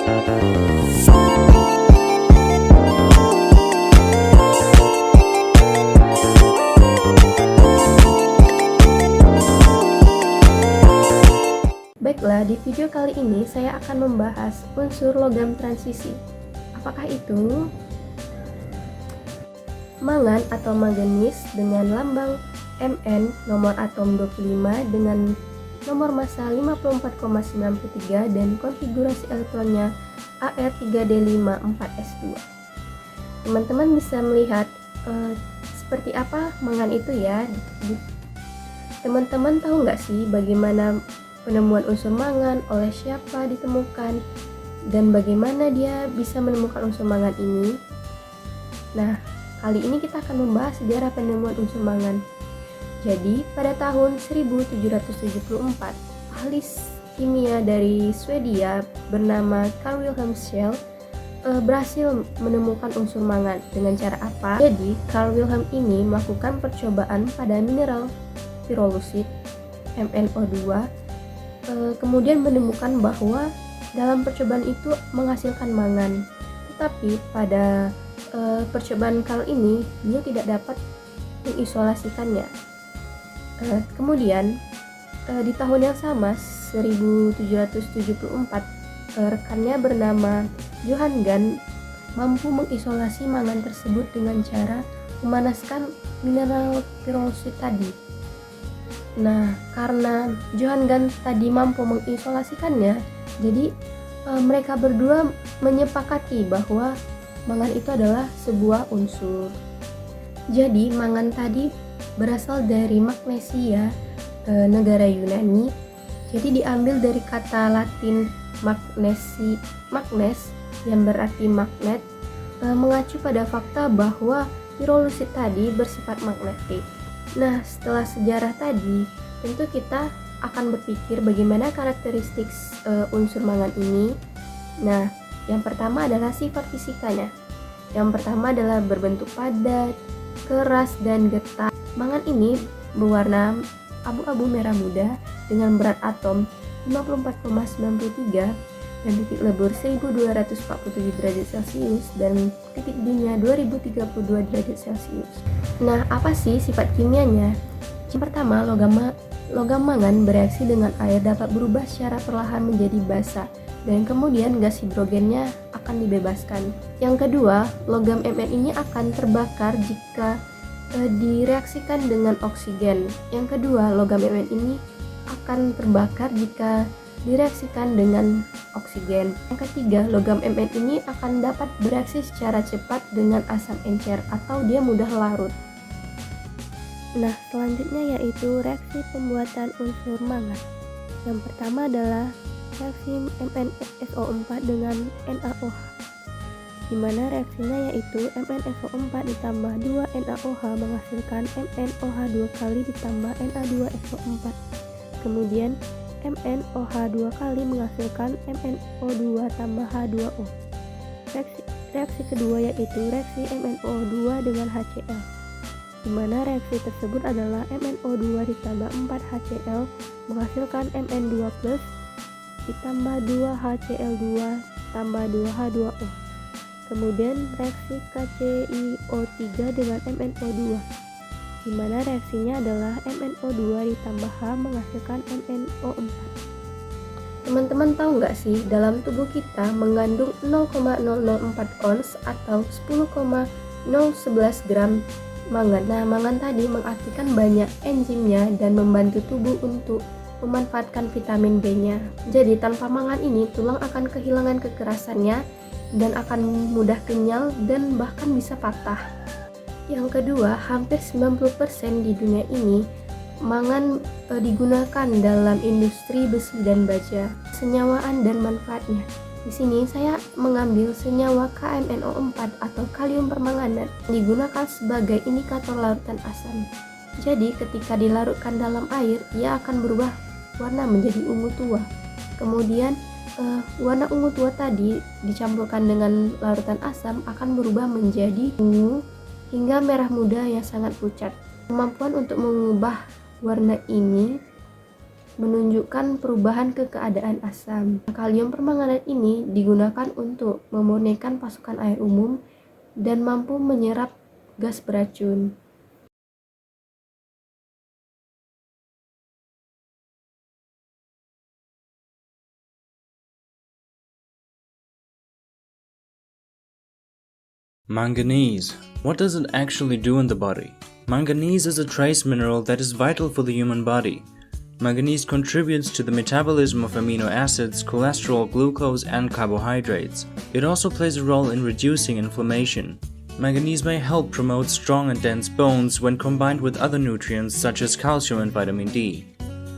Baiklah, di video kali ini saya akan membahas unsur logam transisi. Apakah itu? Mangan atau manganis dengan lambang Mn, nomor atom 25 dengan nomor massa 54,93 dan konfigurasi elektronnya Ar3D54S2. Teman-teman bisa melihat seperti apa mangan itu ya. Teman-teman tahu nggak sih bagaimana penemuan unsur mangan, oleh siapa ditemukan, dan bagaimana dia bisa menemukan unsur mangan ini? Nah, kali ini kita akan membahas sejarah penemuan unsur mangan. Jadi, pada tahun 1774, ahli kimia dari Swedia bernama Carl Wilhelm Scheele berhasil menemukan unsur mangan. Dengan cara apa? Jadi, Carl Wilhelm ini melakukan percobaan pada mineral pirolusit MnO2, kemudian menemukan bahwa dalam percobaan itu menghasilkan mangan. Tetapi pada percobaan Carl ini dia tidak dapat mengisolasikannya. Kemudian di tahun yang sama 1774 rekannya bernama Johann Gahn mampu mengisolasi mangan tersebut dengan cara memanaskan mineral pirolusit tadi. Nah, karena Johann Gahn tadi mampu mengisolasikannya, jadi mereka berdua menyepakati bahwa mangan itu adalah sebuah unsur. Jadi, mangan tadi berasal dari Magnesia, negara Yunani. Jadi diambil dari kata Latin magnes yang berarti magnet, mengacu pada fakta bahwa pirolusit tadi bersifat magnetik. Nah, setelah sejarah tadi, tentu kita akan berpikir bagaimana karakteristik unsur mangan ini. Nah, yang pertama adalah sifat fisikanya. Yang pertama adalah berbentuk padat, keras, dan getah. Mangan ini berwarna abu-abu merah muda dengan berat atom 54,93 dan titik lebur 1247 derajat Celcius dan titik D-nya 2032 derajat Celcius. Nah, apa sih sifat kimianya? Yang pertama, logam mangan bereaksi dengan air dapat berubah secara perlahan menjadi basa dan kemudian gas hidrogennya akan dibebaskan. Yang kedua, logam Mn ini akan terbakar jika direaksikan dengan oksigen. Yang kedua, logam Mn ini akan terbakar jika direaksikan dengan oksigen. Yang ketiga, logam Mn ini akan dapat bereaksi secara cepat dengan asam encer atau dia mudah larut. Nah, selanjutnya yaitu reaksi pembuatan unsur mangan. Yang pertama adalah reaksi MnSO4 dengan NaOH, di mana reaksinya yaitu MnSO4 ditambah 2 NaOH menghasilkan MnOH 2 kali ditambah Na2SO4. Kemudian MnOH 2 kali menghasilkan MnO2 tambah H2O. Reaksi kedua yaitu reaksi MnO2 dengan HCl, di mana reaksi tersebut adalah MnO2 ditambah 4HCl menghasilkan Mn2+ ditambah 2HCl2 tambah 2H2O. Kemudian reaksi KCiO3 dengan MnO2, di mana reaksinya adalah MnO2 ditambah H menghasilkan MnO4. Teman-teman tahu nggak sih, dalam tubuh kita mengandung 0,004 ons atau 10,011 gram mangan. Nah, mangan tadi mengartikan banyak enzimnya dan membantu tubuh untuk memanfaatkan vitamin B-nya. Jadi, tanpa mangan ini, tulang akan kehilangan kekerasannya dan akan mudah kenyal dan bahkan bisa patah. Yang kedua, hampir 90% di dunia ini mangan digunakan dalam industri besi dan baja. Senyawaan dan manfaatnya. Di sini saya mengambil senyawa KMNO4 atau kalium permanganat, digunakan sebagai indikator larutan asam. Jadi ketika dilarutkan dalam air, ia akan berubah warna menjadi ungu tua. Kemudian warna ungu tua tadi dicampurkan dengan larutan asam akan berubah menjadi ungu hingga merah muda yang sangat pucat. Kemampuan untuk mengubah warna ini menunjukkan perubahan ke keadaan asam. Kalium permanganat ini digunakan untuk memurnikan pasukan air umum dan mampu menyerap gas beracun. Manganese. What does it actually do in the body? Manganese is a trace mineral that is vital for the human body. Manganese contributes to the metabolism of amino acids, cholesterol, glucose, and carbohydrates. It also plays a role in reducing inflammation. Manganese may help promote strong and dense bones when combined with other nutrients such as calcium and vitamin D.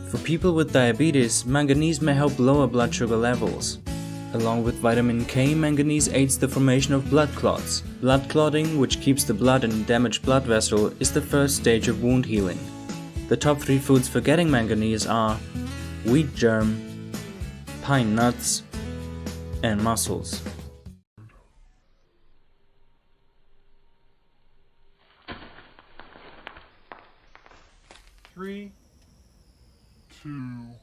For people with diabetes, manganese may help lower blood sugar levels. Along with vitamin K, manganese aids the formation of blood clots. Blood clotting, which keeps the blood in a damaged blood vessel, is the first stage of wound healing. The top 3 foods for getting manganese are wheat germ, pine nuts, and mussels. Three, two,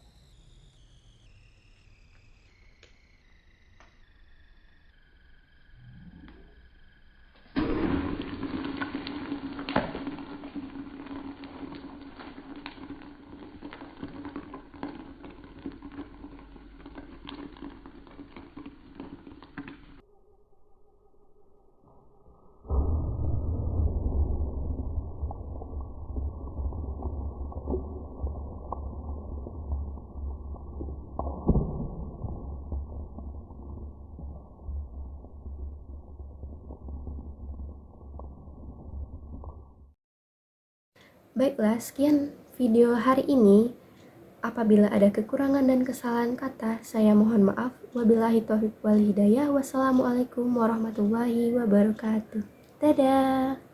Baiklah, sekian video hari ini. Apabila ada kekurangan dan kesalahan kata, saya mohon maaf. Wabillahi taufiq wal hidayah. Wassalamualaikum warahmatullahi wabarakatuh. Dadah.